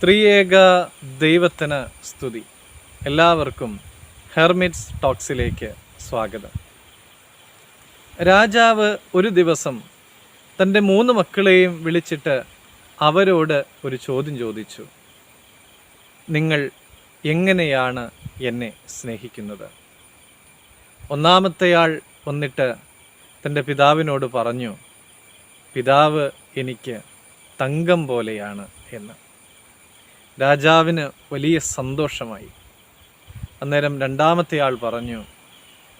ത്രിയേക ദൈവത്തിന് സ്തുതി. എല്ലാവർക്കും ഹെർമിറ്റ്സ് ടോക്സിലേക്ക് സ്വാഗതം. രാജാവ് ഒരു ദിവസം തൻ്റെ 3 മക്കളെയും വിളിച്ചിട്ട് അവരോട് ഒരു ചോദ്യം ചോദിച്ചു. നിങ്ങൾ എങ്ങനെയാണ് എന്നെ സ്നേഹിക്കുന്നത്? ഒന്നാമത്തെയാൾ വന്നിട്ട് തൻ്റെ പിതാവിനോട് പറഞ്ഞു, പിതാവ് എനിക്ക് തങ്കം പോലെയാണ് എന്ന്. രാജാവിന് വലിയ സന്തോഷമായി. അന്നേരം രണ്ടാമത്തെ ആൾ പറഞ്ഞു,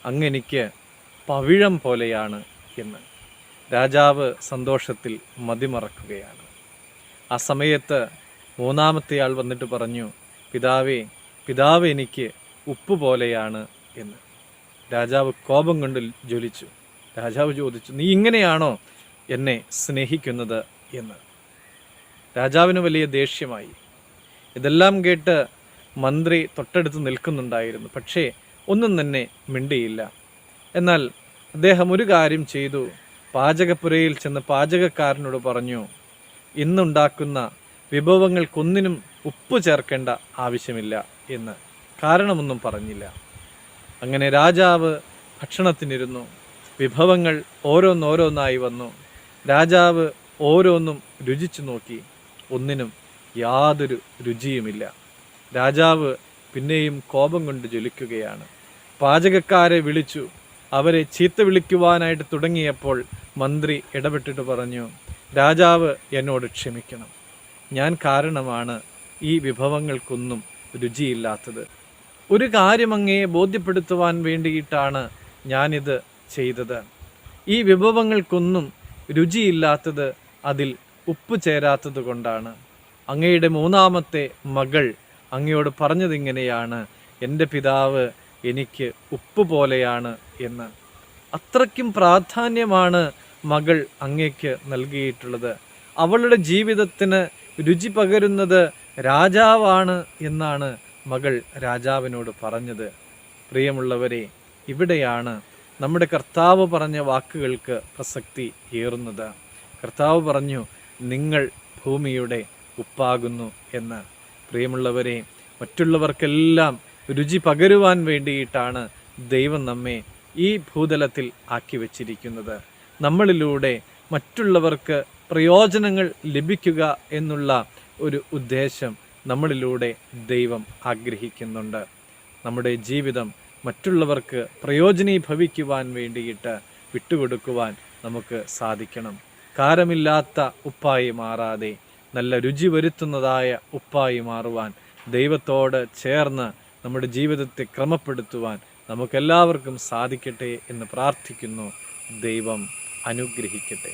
അങ്ങെനിക്ക് പവിഴം പോലെയാണ് എന്ന്. രാജാവ് സന്തോഷത്തിൽ മതിമറക്കുകയാണ്. ആ സമയത്ത് മൂന്നാമത്തെ ആൾ വന്നിട്ട് പറഞ്ഞു, പിതാവ് എനിക്ക് ഉപ്പ് പോലെയാണ് എന്ന്. രാജാവ് കോപം കൊണ്ട് ജ്വലിച്ചു. രാജാവ് ചോദിച്ചു, നീ ഇങ്ങനെയാണോ എന്നെ സ്നേഹിക്കുന്നത് എന്ന്. രാജാവിന് വലിയ ദേഷ്യമായി. ഇതെല്ലാം കേട്ട് മന്ത്രി തൊട്ടടുത്ത് നിൽക്കുന്നുണ്ടായിരുന്നു. പക്ഷേ ഒന്നും തന്നെ മിണ്ടിയില്ല. എന്നാൽ അദ്ദേഹം ഒരു കാര്യം ചെയ്തു. പാചകപ്പുരയിൽ ചെന്ന് പാചകക്കാരനോട് പറഞ്ഞു, ഇന്നുണ്ടാക്കുന്ന വിഭവങ്ങൾക്കൊന്നിനും ഉപ്പ് ചേർക്കേണ്ട ആവശ്യമില്ല എന്ന്. കാരണമൊന്നും പറഞ്ഞില്ല. അങ്ങനെ രാജാവ് ഭക്ഷണത്തിനിരുന്നു. വിഭവങ്ങൾ ഓരോന്നോരോന്നായി വന്നു. രാജാവ് ഓരോന്നും രുചിച്ചു നോക്കി. ഒന്നിനും യാതൊരു രുചിയുമില്ല. രാജാവ് പിന്നെയും കോപം കൊണ്ട് ജ്വലിക്കുകയാണ്. പാചകക്കാരെ വിളിച്ചു. അവരെ ചീത്ത വിളിക്കുവാനായിട്ട് തുടങ്ങിയപ്പോൾ മന്ത്രി ഇടപെട്ടിട്ട് പറഞ്ഞു, രാജാവ് എന്നോട് ക്ഷമിക്കണം. ഞാൻ കാരണമാണ് ഈ വിഭവങ്ങൾക്കൊന്നും രുചിയില്ലാത്തത്. ഒരു കാര്യം അങ്ങയെ ബോധ്യപ്പെടുത്തുവാൻ വേണ്ടിയിട്ടാണ് ഞാനിത് ചെയ്തത്. ഈ വിഭവങ്ങൾക്കൊന്നും രുചിയില്ലാത്തത് അതിൽ ഉപ്പ് ചേരാത്തത് കൊണ്ടാണ്. അങ്ങയുടെ 3ാമത്തെ മകൾ അങ്ങയോട് പറഞ്ഞതിങ്ങനെയാണ്, എൻ്റെ പിതാവ് എനിക്ക് ഉപ്പ് പോലെയാണ് എന്ന്. അത്രയ്ക്കും പ്രാധാന്യമാണ് മകൾ അങ്ങയ്ക്ക് നൽകിയിട്ടുള്ളത്. അവളുടെ ജീവിതത്തിന് രുചി പകരുന്നത് രാജാവാണ് എന്നാണ് മകൾ രാജാവിനോട് പറഞ്ഞത്. പ്രിയമുള്ളവരെ, ഇവിടെയാണ് നമ്മുടെ കർത്താവ് പറഞ്ഞ വാക്കുകൾക്ക് പ്രസക്തി ഏറുന്നത്. കർത്താവ് പറഞ്ഞു, നിങ്ങൾ ഭൂമിയുടെ ഉപ്പാകുന്നു എന്ന്. പ്രിയമുള്ളവരെ, മറ്റുള്ളവർക്കെല്ലാം രുചി പകരുവാൻ വേണ്ടിയിട്ടാണ് ദൈവം നമ്മെ ഈ ഭൂതലത്തിൽ ആക്കി വച്ചിരിക്കുന്നത്. നമ്മളിലൂടെ മറ്റുള്ളവർക്ക് പ്രയോജനങ്ങൾ ലഭിക്കുക എന്നുള്ള ഒരു ഉദ്ദേശം നമ്മളിലൂടെ ദൈവം ആഗ്രഹിക്കുന്നുണ്ട്. നമ്മുടെ ജീവിതം മറ്റുള്ളവർക്ക് പ്രയോജനീഭവിക്കുവാൻ വേണ്ടിയിട്ട് വിട്ടുകൊടുക്കുവാൻ നമുക്ക് സാധിക്കണം. കാരമില്ലാത്ത ഉപ്പായി മാറാതെ നല്ല രുചി വരുത്തുന്നതായ ഉപ്പായി മാറുവാൻ, ദൈവത്തോട് ചേർന്ന് നമ്മുടെ ജീവിതത്തെ ക്രമപ്പെടുത്തുവാൻ നമുക്കെല്ലാവർക്കും സാധിക്കട്ടെ എന്ന് പ്രാർത്ഥിക്കുന്നു. ദൈവം അനുഗ്രഹിക്കട്ടെ.